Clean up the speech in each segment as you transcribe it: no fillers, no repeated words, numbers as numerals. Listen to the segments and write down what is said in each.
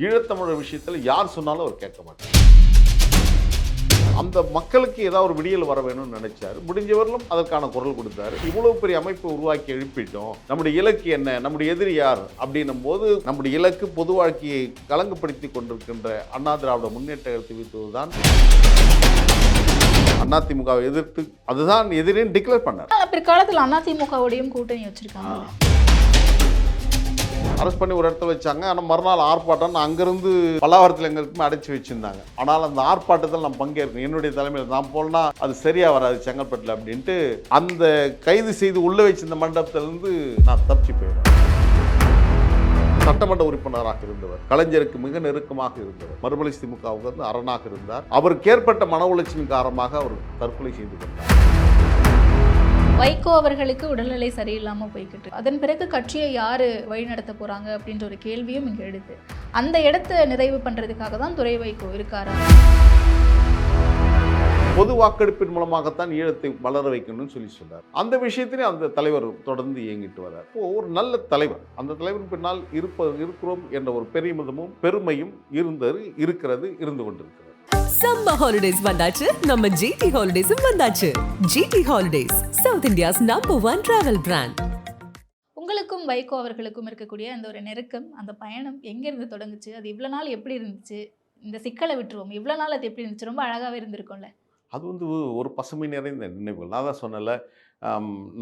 ஈழத்தமிழர் விஷயத்தில் யார் சொன்னாலும் அவர் கேட்க மாட்டார். அந்த மக்களுக்கு ஏதாவது ஒரு விடியல் வர வேணும்னு நினைச்சாரு. முடிஞ்சவர்களும் அதற்கான குரல் கொடுத்தாரு. இவ்வளவு பெரிய அமைப்பை உருவாக்கி எழுப்பிட்டோம். நம்முடைய இலக்கு என்ன, நம்முடைய எதிரி யார் அப்படின்னும் போது நம்முடைய இலக்கு பொது வாழ்க்கையை கலங்கப்படுத்தி கொண்டிருக்கின்ற அண்ணா திராவிட முன்னேற்ற கழகத்தை வீழ்த்துவதுதான். அதிமுகவை எதிர்த்து அதுதான் எதிரின்னு டிக்ளேர் பண்ணார். பிற்காலத்தில் அதிமுகவோடையும் கூட்டணி வச்சிருக்காங்க. அரெஸ்ட் பண்ணி ஒரு இடத்துல வச்சாங்க. ஆனால் மறுநாள் ஆர்ப்பாட்டம் அங்கிருந்து பல்லாவரத்தில் எங்களுக்குமே அடைச்சி வச்சிருந்தாங்க. ஆனால் அந்த ஆர்ப்பாட்டத்தில் நான் பங்கேற்கணும். என்னுடைய தலைமையில் நான் போனா அது சரியா வராது செங்கல்பட்டில் அப்படின்ட்டு அந்த கைது செய்து உள்ள வச்சிருந்த மண்டபத்திலிருந்து நான் தப்பிச்சு போயிடுவேன். சட்டமன்ற உறுப்பினராக இருந்தவர், கலைஞருக்கு மிக நெருக்கமாக இருந்தவர், மறுமலர்ச்சி திமுகவுக்கு வந்து அரணாக இருந்தார். அவருக்கு ஏற்பட்ட மன உளைச்சலின் காரணமாக அவர் தற்கொலை செய்து கொண்டார். வைகோ அவர்களுக்கு உடல்நிலை சரியில்லாமல் போய்கிட்டு அதன் பிறகு கட்சியை யாரு வழிநடத்த போறாங்க அப்படின்ற ஒரு கேள்வியும் இங்க எடுத்து அந்த இடத்தை நிறைவு பண்றதுக்காக தான் துரை வைகோ இருக்காரா? பொது வாக்கெடுப்பின் மூலமாகத்தான் ஈழத்தை வளர வைக்கணும்னு சொல்லி சொன்னார். அந்த விஷயத்திலே அந்த தலைவர் தொடர்ந்து இயங்கிட்டு வர்றார். ஒரு நல்ல தலைவர், அந்த தலைவரின் பின்னால் இருக்கிறோம் என்ற ஒரு பெருமிதமும் பெருமையும் இருக்கிறது, இருந்து கொண்டிருக்கிறது. சம்மர் ஹாலிடேஸ் வந்தாச்சு, நம்ம ஜிடி ஹாலிடேஸும் வந்தாச்சு. GT holidays, south India's #1 travel brand. உங்களுக்கும் வைகோ அவர்களுக்கும் இருக்கக்கூடிய அந்த ஒரு நெருக்கம், அந்த பயணம் எங்கேருந்து தொடங்குச்சு? அது இவ்வளோ நாள் எப்படி இருந்துச்சு? இந்த சிக்கலை விட்டுருவோம், இவ்வளோ நாள் அது எப்படி இருந்துச்சு? ரொம்ப அழகாகவே இருந்திருக்கும்ல. அது வந்து ஒரு பசுமை நிறைந்த நினைவுகள். நான் தான் சொன்னல,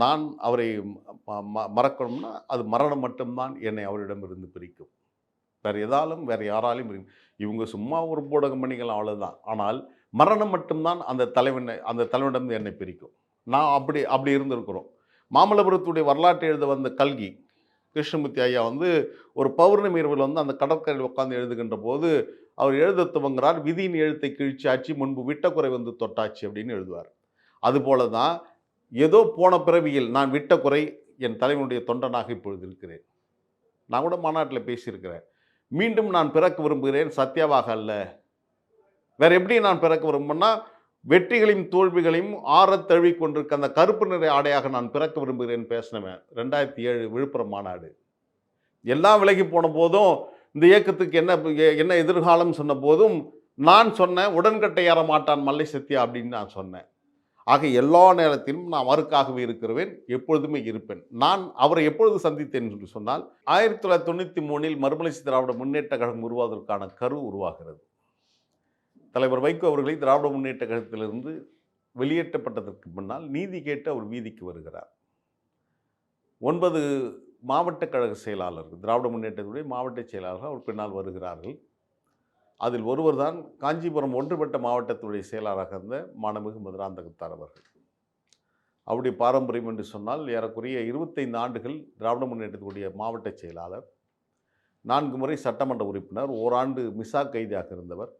நான் அவரை மறக்கணும்னா அது மரணம் மட்டும்தான் என்னை அவரிடமிருந்து பிரிக்கும். வேறு யாராலையும் இவங்க சும்மா ஒரு ஊடகம் பண்ணிக்கலாம், அவ்வளோதான். ஆனால் மரணம் மட்டும்தான் அந்த தலைவனிடம் என்னை பிரிக்கும். நான் அப்படி இருந்திருக்கிறோம். மாமல்லபுரத்துடைய வரலாற்றை எழுத வந்த கல்கி கிருஷ்ணமூர்த்தி ஐயா வந்து ஒரு பௌர்ணமி இரவில் வந்து அந்த கடற்கரையில் உட்கார்ந்து எழுதுகின்ற போது அவர் எழுத துவங்குறார். விதியின் எழுத்தை கிழிச்சாச்சு, முன்பு விட்ட குறை வந்து தொட்டாச்சு அப்படின்னு எழுதுவார். அதுபோல தான் ஏதோ போன பிறவியில் நான் விட்ட குறை என் தலைவனுடைய தொண்டனாக இப்பொழுது இருக்கிறேன். நான் கூட மாநாட்டில் பேசியிருக்கிறேன். மீண்டும் நான் பிறக்க விரும்புகிறேன், சத்யாவாக அல்ல. வேற எப்படி நான் பிறக்க விரும்புன்னா, வெற்றிகளையும் தோல்விகளையும் ஆறத் தழுவி கொண்டிருக்க அந்த கருப்பு நிற ஆடையாக நான் பிறக்க விரும்புகிறேன் பேசினவன். 2007 விழுப்புரம் மாநாடு. எல்லாம் விலகி போன போதும் இந்த இயக்கத்துக்கு என்ன எதிர்காலம் சொன்ன போதும் நான் சொன்னேன், உடன்கட்டை ஏற மாட்டான் மல்லை சத்யா அப்படின்னு நான் சொன்னேன். ஆக எல்லா நேரத்திலும் நான் அவருக்காகவே இருக்கிறேன், எப்பொழுதுமே இருப்பேன். நான் அவரை எப்பொழுது சந்தித்தேன் என்று சொன்னால் 1993 மறுமலர்ச்சி திராவிட முன்னேற்ற கழகம் உருவாவதற்கான கரு உருவாகிறது. தலைவர் வைகோ அவர்களை திராவிட முன்னேற்ற கழகத்திலிருந்து வெளியேற்றப்பட்டதற்கு முன்னால் நீதி கேட்டு அவர் வீதிக்கு வருகிறார். 9 மாவட்ட கழக செயலாளர்கள், திராவிட முன்னேற்றத்துடைய மாவட்ட செயலாளர்கள் அவர் பின்னால் வருகிறார்கள். அதில் ஒருவர் தான் காஞ்சிபுரம் ஒன்றுபட்ட மாவட்டத்துடைய செயலாளராக இருந்த மாண்புமிகு மதுராந்தகத்தார் அவர்கள். அவருடைய பாரம்பரியம் என்று சொன்னால் ஏறக்குறைய 25 ஆண்டுகள் திராவிட முன்னேற்றத்துடைய மாவட்ட செயலாளர், 4 முறை சட்டமன்ற உறுப்பினர், ஓராண்டு மிசா கைதியாக இருந்தவர்,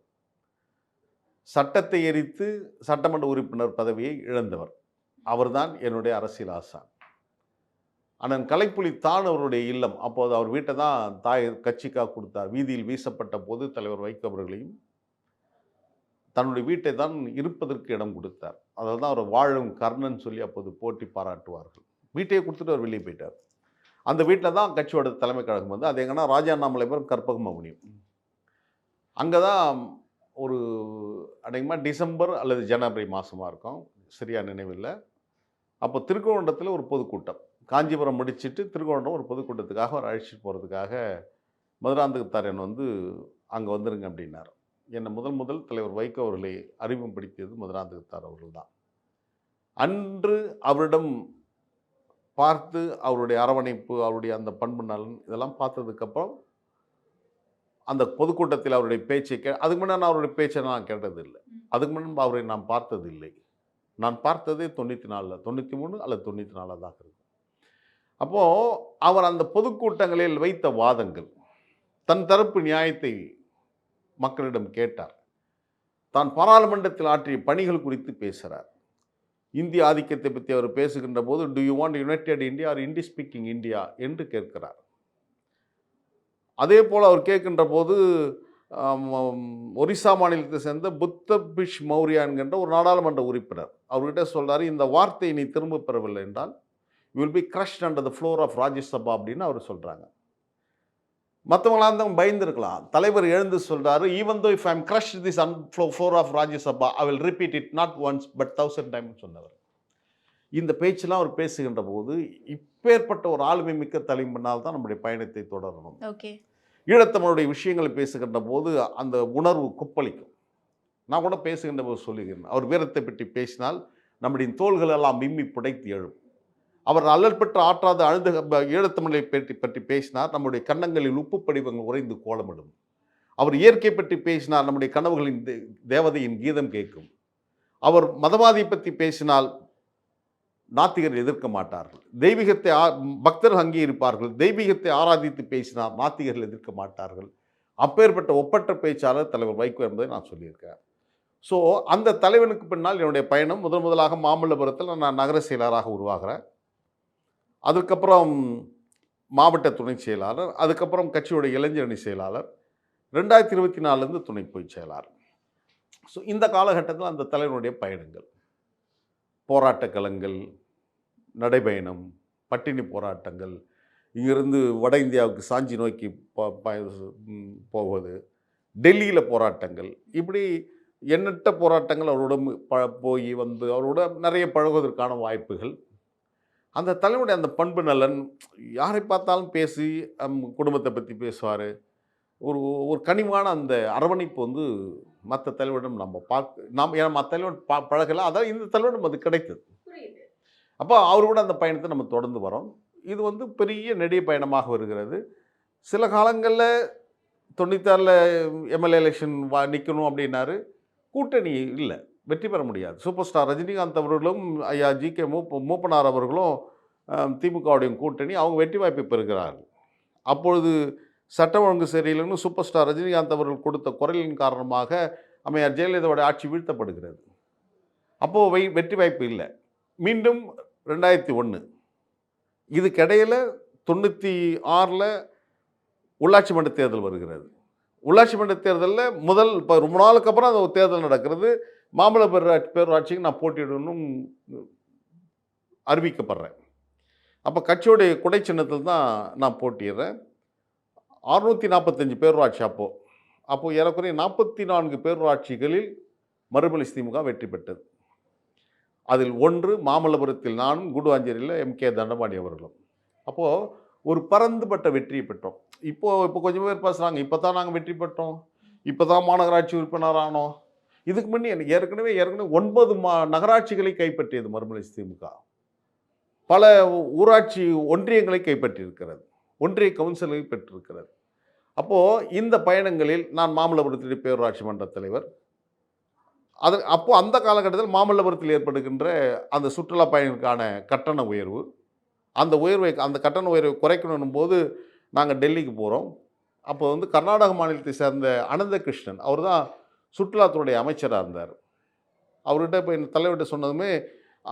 சட்டத்தை எரித்து சட்டமன்ற உறுப்பினர் பதவியை இழந்தவர். அவர்தான் என்னுடைய அரசியல் ஆசான். அண்ணன் கலைப்புலி தான் அவருடைய இல்லம். அப்போது அவர் வீட்டை தான் கட்சிக்காக கொடுத்தார். வீதியில் வீசப்பட்ட போது தலைவர் வைகோ அவர்களையும் தன்னுடைய வீட்டை தான் இருப்பதற்கு இடம் கொடுத்தார். அதில் தான் அவர் வாழும் கர்ணன் சொல்லி அப்போது போட்டி பாராட்டுவார்கள். வீட்டையே கொடுத்துட்டு அவர் வெளியே போயிட்டார். அந்த வீட்டில் தான் கட்சியோட தலைமை கழகம் வந்து அது எங்கன்னா ராஜா அண்ணாமலைபுரம் கற்பகம் மவுனியம். அங்கே தான் ஒரு அநேகமாக டிசம்பர் அல்லது ஜனவரி மாதமாக இருக்கும், சரியாக நினைவில்லை. அப்போ திருக்கோணத்தில் ஒரு பொதுக்கூட்டம், காஞ்சிபுரம் முடிச்சுட்டு திருக்கோணம் ஒரு பொதுக்கூட்டத்துக்காக அவர் அழைச்சிட்டு போகிறதுக்காக மதுராந்தகத்தார் என்னை வந்து அங்கே வந்துருங்க அப்படின்னார். என்னை முதல் தலைவர் வைகோ அவர்களை அறிமுகப்படுத்தியது மதுராந்தகத்தார் அவர்கள் தான். அன்று அவரிடம் பார்த்து அவருடைய அரவணைப்பு, அவருடைய அந்த பண்பு நலன் இதெல்லாம் பார்த்ததுக்கப்புறம் அந்த பொதுக்கூட்டத்தில் அவருடைய பேச்சை அதுக்கு முன்னாடி நான் அவருடைய பேச்சை நான் கேட்டதில்லை. அதுக்கு முன்னாடி அவரை நான் பார்த்ததில்லை. நான் பார்த்ததே 94, 93 அல்லது 94 தான் இருக்கும். அப்போது அவர் அந்த பொதுக்கூட்டங்களில் வைத்த வாதங்கள், தன் தரப்பு நியாயத்தை மக்களிடம் கேட்டார். தான் பாராளுமன்றத்தில் ஆற்றிய பணிகள் குறித்து பேசுகிறார். இந்திய ஆதிக்கத்தை பற்றி அவர் பேசுகின்ற போது do you want united India or INDI speaking India என்று கேட்கிறார். அதே போல் அவர் கேட்கின்ற போது ஒரிசா மாநிலத்தை சேர்ந்த புத்தபிஷ் மௌரியா என்கின்ற ஒரு நாடாளுமன்ற உறுப்பினர் அவர்கிட்ட சொல்கிறார், இந்த வார்த்தையை நீ திரும்ப பெறவில்லை என்றால் you will be crushed under the floor of Rajya Sabha அப்படின்னு அவர் சொல்கிறாங்க. மற்றவங்களாம் இருந்தவங்க பயந்துருக்கலாம். தலைவர் எழுந்து சொல்றாரு, even though if I am crushed this floor of Rajya Sabha I will repeat it not once but 1000 times சொன்னவர். இந்த பேச்செல்லாம் அவர் பேசுகின்ற போது இப்பேற்பட்ட ஒரு ஆளுமை மிக்க தலைவனால் தான் நம்முடைய பயணத்தை தொடரணும். ஓகே. ஈழத்தமிழுடைய விஷயங்களை பேசுகின்ற போது அந்த உணர்வு கொப்பளிக்கும். நான் கூட பேசுகின்ற போது சொல்லுகிறேன், அவர் வீரத்தை பற்றி பேசினால் நம்முடைய தோள்கள் எல்லாம் விம்மி புடைத்து எழும். அவர் அல்லற்பெற்று ஆற்றாத அழுத ஈழத்தமிழை பற்றி பேசினார், நம்முடைய கன்னங்களில் உப்பு படிவங்கள் உறைந்து கோலமிடும். அவர் இயற்கை பற்றி பேசினார், நம்முடைய கனவுகளின் தேவதையின் கீதம் கேட்கும். அவர் மதவாதியை பற்றி பேசினால் நாத்திகர் எதிர்க்க மாட்டார்கள். தெய்வீகத்தை பக்தர்கள் அங்கீகரிப்பார்கள். தெய்வீகத்தை ஆராதித்து பேசினார், நாத்திகர்கள் எதிர்க்க மாட்டார்கள். அப்பேற்பட்ட ஒப்பற்ற பேச்சாளர் தலைவர் வைகோ என்பதை நான் சொல்லியிருக்கேன். ஸோ அந்த தலைவனுக்கு பின்னால் என்னுடைய பயணம் முதலாக மாமல்லபுரத்தில் நான் நகர செயலராக உருவாகிறேன். அதுக்கப்புறம் மாவட்ட துணை செயலாளர், அதுக்கப்புறம் கட்சியோட இளைஞரணி செயலாளர், 2024 துணை பொதுச் செயலாளர். ஸோ இந்த காலகட்டத்தில் அந்த தலைவனுடைய பயணங்கள், போராட்ட களங்கள், நடைபயணம், பட்டினி போராட்டங்கள், இங்கிருந்து வட இந்தியாவுக்கு சாஞ்சி நோக்கி போவது, டெல்லியில் போராட்டங்கள், இப்படி எண்ணற்ற போராட்டங்கள் அவரோட போய் வந்து அவரோட நிறைய பழகுவதற்கான வாய்ப்புகள். அந்த தலைவனுடைய அந்த பண்பு நலன், யாரை பார்த்தாலும் பேசி குடும்பத்தை பற்றி பேசுவார். ஒரு ஒரு கனிவான அந்த அரவணைப்பு வந்து மற்ற தலைவரிடம் நாம் ஏன்னா மற்ற தலைவன் பழகலை, அதான் இந்த தலைவரிடம் அது கிடைத்தது. அப்போ அவரோட அந்த பயணத்தை நம்ம தொடர்ந்து வரோம். இது வந்து பெரிய நெடிய பயணமாக வருகிறது. சில காலங்களில் 96 எம்எல்ஏ எலெக்ஷன் நிற்கணும் அப்படின்னாரு, கூட்டணி இல்லை, வெற்றி பெற முடியாது. சூப்பர் ஸ்டார் ரஜினிகாந்த் அவர்களும் ஐயா ஜி.கே. மூப்பனார் அவர்களும் திமுகவுடைய கூட்டணி, அவங்க வெற்றி வாய்ப்பை பெறுகிறார்கள். அப்பொழுது சட்டம் ஒழுங்கு சரியில்லைன்னு சூப்பர் ஸ்டார் ரஜினிகாந்த் அவர்கள் கொடுத்த குரலின் காரணமாக அம்மையார் ஜெயலலிதாவுடைய ஆட்சி வீழ்த்தப்படுகிறது. அப்போது வெற்றி வாய்ப்பு இல்லை. மீண்டும் 2001 இதுக்கிடையில் 96 உள்ளாட்சி மன்ற தேர்தல் வருகிறது. உள்ளாட்சி மன்ற தேர்தலில் இப்போ ரொம்ப நாளுக்கு அப்புறம் அந்த தேர்தல் நடக்கிறது. மாமல்லபுரம் பேரூராட்சிக்கு நான் போட்டியிடணும் அறிவிக்கப்படுறேன். அப்போ கட்சியோடைய குடை சின்னத்தில் தான் நான் போட்டியிடுறேன். 645 பேரூராட்சி அப்போது ஏறக்குறைய 44 பேரூராட்சிகளில் மறுமலர்ச்சி திமுக வெற்றி பெற்றது. அதில் 1 மாமல்லபுரத்தில் நானும், கூடுவாஞ்சேரியில் எம்.கே. தண்டபாணி அவர்களும். அப்போது ஒரு பரந்துபட்ட வெற்றியை பெற்றோம். இப்போ கொஞ்சம் பேர் பேசுகிறாங்க, இப்போ தான் நாங்கள் வெற்றி பெற்றோம், இப்போ தான் மாநகராட்சி உறுப்பினரானோம். இதுக்கு முன்னே ஏற்கனவே 9 நகராட்சிகளை கைப்பற்றியது மறுமலர்ச்சி திமுக. பல ஊராட்சி ஒன்றியங்களை கைப்பற்றியிருக்கிறது, ஒன்றிய கவுன்சிலை பெற்றிருக்கிறது. அப்போது இந்த பயணங்களில் நான் மாமல்லபுரத்துடைய பேரூராட்சி மன்ற தலைவர். அப்போது அந்த காலகட்டத்தில் மாமல்லபுரத்தில் ஏற்படுகின்ற அந்த சுற்றுலா பயணிகளுக்கான கட்டண உயர்வு, அந்த கட்டண உயர்வை குறைக்கணும் போது நாங்கள் டெல்லிக்கு போகிறோம். அப்போ வந்து கர்நாடக மாநிலத்தை சேர்ந்த அனந்தகிருஷ்ணன், அவர் தான் சுற்றுலாத்துறையுடைய அமைச்சராக இருந்தார். அவர்கிட்ட இப்போ என் தலைவர்கிட்ட சொன்னதுமே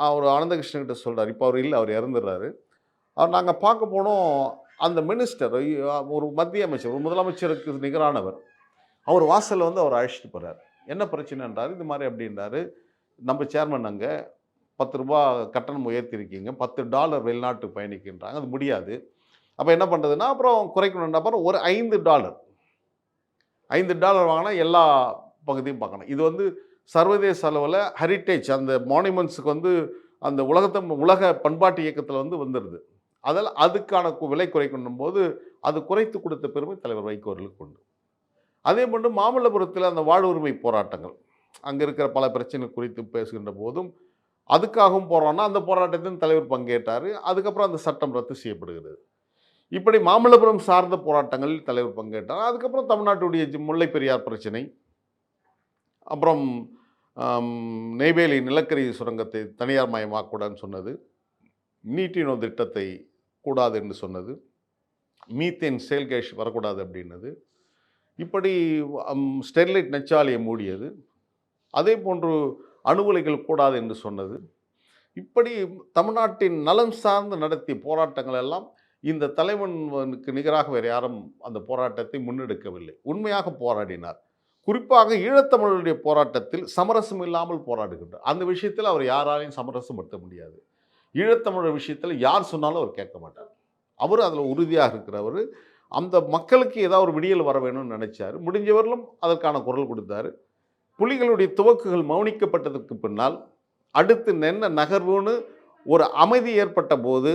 அவர் அனந்தகிருஷ்ணன்கிட்ட சொல்கிறார், இப்போ அவர் இல்லை, அவர் இறந்துடுறாரு. அவர் நாங்கள் பார்க்க போனோம். அந்த மினிஸ்டர், ஒரு மத்திய அமைச்சர், ஒரு முதலமைச்சருக்கு நிகரானவர், அவர் வாசலில் வந்து அவர் அழைச்சிட்டு போகிறார். என்ன பிரச்சனைன்றார், இது மாதிரி அப்படின்றாரு. நம்ம சேர்மன் அங்கே 10 ரூபா கட்டணம் உயர்த்திருக்கீங்க, $10 வெளிநாட்டுக்கு பயணிக்கின்றாங்க, அது முடியாது. அப்போ என்ன பண்ணுறதுன்னா அப்புறம் குறைக்கணுன்ற அப்புறம் ஒரு $5 வாங்கினா எல்லா பகுதியும் பார்க்கணும். இது வந்து சர்வதேச அளவில் ஹெரிட்டேஜ், அந்த மானுமெண்ட்ஸுக்கு வந்து அந்த உலக பண்பாட்டு இயக்கத்தில் வந்து வந்துடுது. அதில் அதுக்கான விலை குறைக்கணும் போது அது குறைத்து கொடுத்த பெருமை தலைவர் வைகோ அவர்களுக்கு உண்டு. அதே போன்று மாமல்லபுரத்தில் அந்த வாழ்வுரிமை போராட்டங்கள், அங்கே இருக்கிற பல பிரச்சனைகள் குறித்து பேசுகின்ற போதும் அதுக்காகவும் போகிறோன்னா அந்த போராட்டத்தின் தலைவர் பங்கேற்றார். அதுக்கப்புறம் அந்த சட்டம் ரத்து செய்யப்படுகிறது. இப்படி மாமல்லபுரம் சார்ந்த போராட்டங்களில் தலைவர் பங்கேற்றார். அதுக்கப்புறம் தமிழ்நாட்டுடைய முல்லை பெரியார் பிரச்சனை, அப்புறம் நெய்வேலி நிலக்கரி சுரங்கத்தை தனியார் மயமாக்கூடாதுன்னு சொன்னது, நீட்டினோ திட்டத்தை கூடாது என்று சொன்னது, மீத்தேன் சேல் கேஷ் வரக்கூடாது அப்படின்னது, இப்படி ஸ்டெர்லைட் நெச்சாலையை மூடியது, அதே போன்று அணு உலைகள் கூடாது என்று சொன்னது, இப்படி தமிழ்நாட்டின் நலம் சார்ந்து நடத்திய போராட்டங்கள் எல்லாம் இந்த தலைவனுக்கு நிகராக வேறு யாரும் அந்த போராட்டத்தை முன்னெடுக்கவில்லை. உண்மையாக போராடினார். குறிப்பாக ஈழத்தமிழருடைய போராட்டத்தில் சமரசம் இல்லாமல் போராடுகின்றார். அந்த விஷயத்தில் அவர் யாராலையும் சமரசப்படுத்த முடியாது. ஈழத்தமிழர் விஷயத்தில் யார் சொன்னாலும் அவர் கேட்க மாட்டார். அவர் அதில் உறுதியாக இருக்கிறவர். அந்த மக்களுக்கு ஏதாவது ஒரு விடியல் வர வேணும்னு நினைச்சாரு. முடிஞ்சவரையிலும் அதற்கான குரல் கொடுத்தாரு. புலிகளுடைய துவக்குகள் மௌனிக்கப்பட்டதற்கு பின்னால் அடுத்து என்ன நகர்வுன்னு ஒரு அமைதி ஏற்பட்ட போது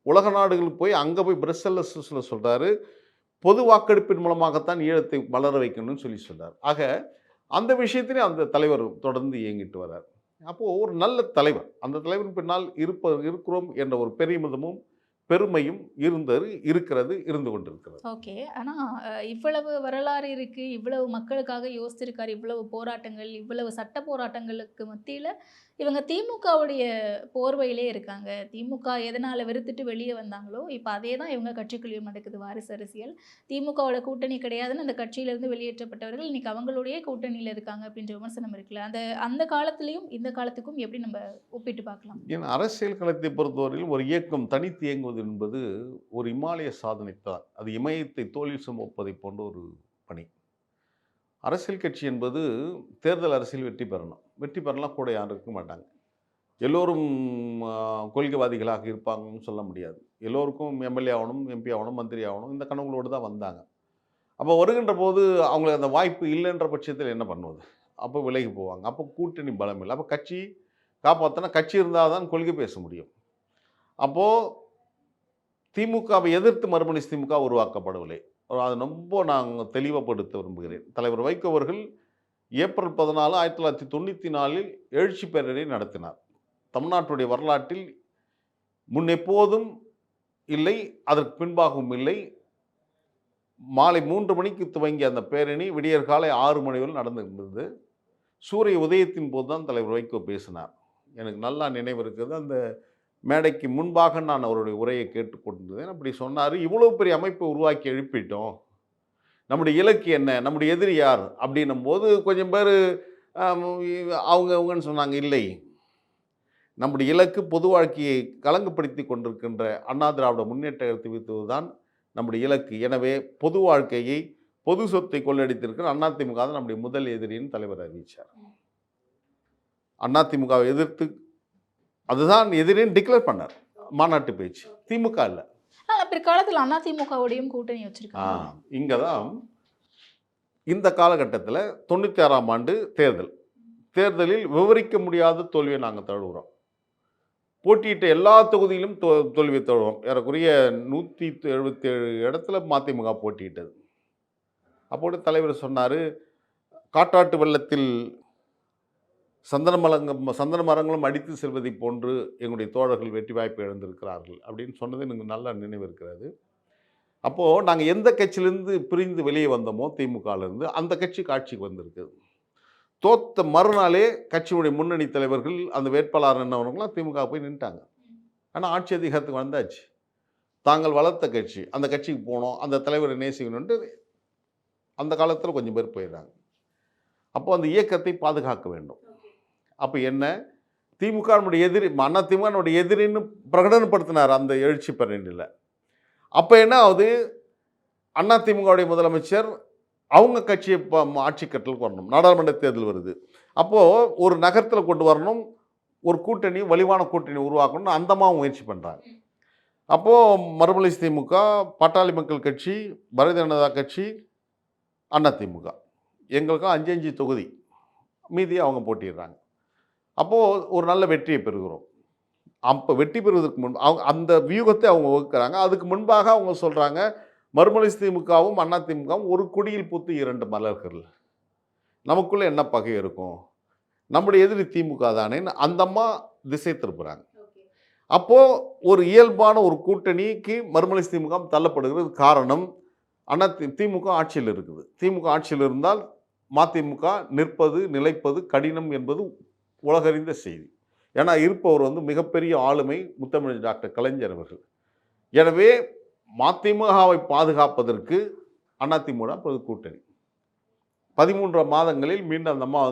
உலக நாடுகள் போய் அங்கே போய் பிரசல்லஸில் சொல்கிறாரு, பொது வாக்கெடுப்பின் மூலமாகத்தான் ஈழத்தை வளர வைக்கணும்னு சொல்லி சொல்றார். ஆக அந்த விஷயத்திலே அந்த தலைவர் தொடர்ந்து இயங்கிட்டு வர்றார். அப்போது ஒரு நல்ல தலைவர், அந்த தலைவரின் பின்னால் இருக்கிறோம் என்ற ஒரு பெருமிதமும் பெருமையும் இருக்கிறது, இருந்து கொண்டிருக்கிறது. ஓகே. ஆனா இவ்வளவு வரலாறு இருக்கு, இவ்வளவு மக்களுக்காக யோசிச்சிருக்காரு, இவ்வளவு போராட்டங்கள், இவ்வளவு சட்ட போராட்டங்களுக்கு மத்தியில இவங்க திமுகவுடைய போர்வையிலே இருக்காங்க. திமுக எதனால வெறுத்துட்டு வெளியே வந்தாங்களோ, இப்ப அதே தான் இவங்க கட்சிக்குள்ளேயும் நடக்குது, வாரிசு அரசியல். திமுகவோட கூட்டணி கிடையாதுன்னு அந்த கட்சியிலிருந்து வெளியேற்றப்பட்டவர்கள் இன்னைக்கு அவங்களுடைய கூட்டணியில இருக்காங்க அப்படின்ற விமர்சனம் இருக்குல்ல. அந்த அந்த காலத்திலையும் இந்த காலத்துக்கும் எப்படி நம்ம ஒப்பிட்டு பார்க்கலாம்? ஏன்னா அரசியல் களத்தை பொறுத்தவரையில் ஒரு இயக்கம் தனித்து இயங்குவது என்பது ஒரு இமாலய சாதனை தான். அது இமயத்தை தோளில் சுமப்பதை போன்ற ஒரு பணி. அரசியல் கட்சி என்பது தேர்தல் அரசியல் வெற்றி பெறணும். வெற்றி பெறலாம் கூட யாரும் இருக்க மாட்டாங்க. எல்லோரும் கொள்கைவாதிகளாக இருப்பாங்கன்னு சொல்ல முடியாது. எல்லோருக்கும் எம்எல்ஏ ஆகணும், எம்பி ஆகணும், மந்திரி ஆகணும், இந்த கனவுகளோடு தான் வந்தாங்க. அப்போ வருகின்ற போது அவங்களுக்கு அந்த வாய்ப்பு இல்லைன்ற பட்சத்தில் என்ன பண்ணுவது? அப்போ விலகி போவாங்க. அப்போ கூட்டணி பலம் இல்லை. அப்போ கட்சி காப்பாற்றினா கட்சி இருந்தால் தான் கொள்கை பேச முடியும். அப்போது திமுகவை எதிர்த்து மறுமலர்ச்சி திமுக உருவாக்கப்படவில்லை. அதை ரொம்ப நாங்கள் தெளிவுபடுத்த விரும்புகிறேன். தலைவர் வைகோ அவர்கள் ஏப்ரல் 14, 1994 எழுச்சி பேரணி நடத்தினார். தமிழ்நாட்டுடைய வரலாற்றில் முன் எப்போதும் இல்லை, அதற்கு பின்பாகவும் இல்லை. மாலை 3 மணிக்கு துவங்கிய அந்த பேரணி விடியற்காலை 6 மணி வரை நடந்திருந்தது. சூரிய உதயத்தின் போது தான் தலைவர் வைகோ பேசினார். எனக்கு நல்லா நினைவு இருக்குது. அந்த மேடைக்கு முன்பாக நான் அவருடைய உரையை கேட்டுக்கொண்டிருந்தேன். அப்படி சொன்னார், இவ்வளோ பெரிய அமைப்பை உருவாக்கி எழுப்பிட்டோம், நம்முடைய இலக்கு என்ன, நம்முடைய எதிரி யார் அப்படின்னும் போது கொஞ்சம் பேர் அவங்கன்னு சொன்னாங்க. இல்லை, நம்முடைய இலக்கு பொது வாழ்க்கையை கலங்கப்படுத்தி கொண்டிருக்கின்ற அண்ணா திராவிட முன்னேற்ற கழகத்தை வீழ்த்துவது தான் நம்முடைய இலக்கு. எனவே பொது வாழ்க்கையை, பொது சொத்தை கொள்ளடித்திருக்கிற அதிமுக தான் நம்முடைய முதல் எதிரின்னு தலைவர் அறிவித்தார். அதிமுகவை எதிர்த்து அதுதான் எதிரின்னு டிக்ளேர் பண்ணார் மாநாட்டு பேச்சு. திமுக இல்லை. பிற்காலத்தில் அதிமுகவோடையும் கூட்டணி வச்சிருக்காங்க. இங்கே தான் இந்த காலகட்டத்தில் 96ஆம் ஆண்டு தேர்தலில் விவரிக்க முடியாத தோல்வியை நாங்கள் தழுவுறோம். போட்டியிட்ட எல்லா தொகுதியிலும் தோல்வியை தழுவோம். ஏறக்குறைய 177 இடத்துல மதிமுக போட்டியிட்டது. அப்போது தலைவர் சொன்னார், காட்டாட்டு வெள்ளத்தில் சந்தன மரங்களும் அடித்து செல்வதை போன்று எங்களுடைய தோழர்கள் வெற்றி வாய்ப்பு இழந்திருக்கிறார்கள் அப்படின்னு சொன்னது எனக்கு நல்லா நினைவு இருக்கிறது. அப்போது நாங்கள் எந்த கட்சியிலேருந்து பிரிந்து வெளியே வந்தோமோ திமுகலேருந்து, அந்த கட்சி காட்சிக்கு வந்திருக்குது. தோத்த மறுநாளே கட்சியுடைய முன்னணி தலைவர்கள், அந்த வேட்பாளர் என்னவங்களாம் திமுக போய் நின்ட்டாங்க. ஆனால் ஆட்சி அதிகாரத்துக்கு வந்தாச்சு. தாங்கள் வளர்த்த கட்சி, அந்த கட்சிக்கு போனோம், அந்த தலைவரை நேசிக்கணுன்ட்டு அந்த காலத்தில் கொஞ்சம் பேர் போயிடுறாங்க. அப்போது அந்த இயக்கத்தை பாதுகாக்க வேண்டும். அப்போ என்ன, திமுக நம்முடைய எதிரி, அதிமுக நம்முடைய எதிரின்னு பிரகடனப்படுத்தினார் அந்த எழுச்சி பேரணியில். அப்போ என்ன ஆகுது, அதிமுகவுடைய முதலமைச்சர் அவங்க கட்சியை ஆட்சி கட்டலுக்கு வரணும். நாடாளுமன்ற தேர்தல் வருது. அப்போது ஒரு நகரத்தில் கொண்டு வரணும், ஒரு கூட்டணி, வலிவான கூட்டணி உருவாக்கணும்னு அந்தமாக முயற்சி பண்ணுறாங்க. அப்போது மறுமலர்ச்சி திமுக, பாட்டாளி மக்கள் கட்சி, பாரதிய ஜனதா கட்சி, அதிமுக, எங்களுக்கும் 5 தொகுதி, மீதியை அவங்க போட்டிடுறாங்க. அப்போது ஒரு நல்ல வெற்றியை பெறுகிறோம். அப்போ வெற்றி பெறுவதற்கு முன்பு அவங்க அந்த வியூகத்தை அவங்க வகுக்கிறாங்க. அதுக்கு முன்பாக அவங்க சொல்கிறாங்க, மறுமலர்ச்சி திமுகவும் அதிமுகவும் ஒரு கொடியில் பூத்து 2 மலர்கள், நமக்குள்ளே என்ன பகை இருக்கும், நம்முடைய எதிரி திமுக தானேன்னு அந்தம்மா திசை திருப்புறாங்க. அப்போது ஒரு இயல்பான ஒரு கூட்டணிக்கு மறுமலர்ச்சி திமுக தள்ளப்படுகிறது. காரணம், திமுக ஆட்சியில் இருக்குது. திமுக ஆட்சியில் இருந்தால் மதிமுக நிலைப்பது கடினம் என்பது உலகறிந்த செய்தி. ஏன்னா இருப்பவர் மிகப்பெரிய ஆளுமை முத்தமிழ் டாக்டர் கலைஞர் அவர்கள். எனவே மதிமுகவை பாதுகாப்பதற்கு அதிமுக கூட்டணி 13 மாதங்களில் மீண்டும் அந்த அம்மா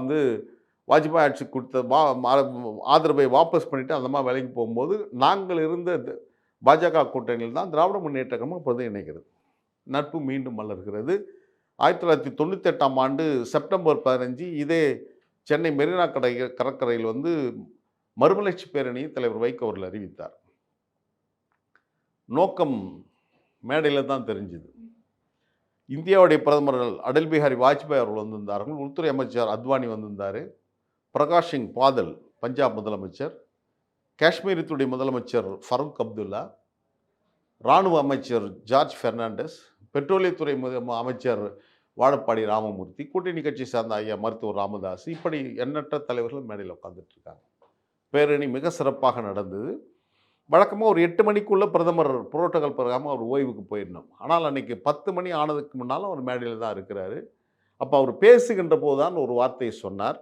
வாஜ்பாய் ஆட்சி கொடுத்த ஆதரவை வாபஸ் பண்ணிவிட்டு அந்த அம்மா வேலைக்கு போகும்போது நாங்கள் இருந்த பாஜக கூட்டணியில் தான் திராவிட முன்னேற்ற கழகம் இப்போது இணைகிறது. நட்பு மீண்டும் மலர்கிறது. 1998ஆம் ஆண்டு செப்டம்பர் 15 இதே சென்னை மெரினா கடற்கரையில் மறுமலர்ச்சி பேரணியை தலைவர் வைகோ அவர்கள் அறிவித்தார். நோக்கம் மேடையில் தான் தெரிஞ்சுது. இந்தியாவுடைய பிரதமர்கள் அடல் பிஹாரி வாஜ்பாய் அவர்கள் வந்திருந்தார்கள். உள்துறை அமைச்சர் அத்வானி வந்திருந்தார். பிரகாஷ் சிங் பாதல் பஞ்சாப் முதலமைச்சர், காஷ்மீரத்துடைய முதலமைச்சர் ஃபரூக் அப்துல்லா, இராணுவ அமைச்சர் ஜார்ஜ் பெர்னாண்டஸ், பெட்ரோலியத்துறை அமைச்சர் வாழப்பாடி ராமமூர்த்தி, கூட்டணி கட்சி சார்ந்த ஐயா மருத்துவர் ராமதாஸ், இப்படி எண்ணற்ற தலைவர்கள் மேடையில் உட்காந்துட்டு இருக்காங்க. பேரணி மிக சிறப்பாக நடந்தது. வழக்கமாக ஒரு 8 மணிக்குள்ளே பிரதமர் புரோட்டோகால் பிரகாரம் அவர் ஓய்வுக்கு போயிடணும். ஆனால் அன்றைக்கி 10 மணி ஆனதுக்கு முன்னால் அவர் மேடையில் தான் இருக்கிறாரு. அப்போ அவர் பேசுகின்ற போது தான் ஒரு வார்த்தையை சொன்னார்.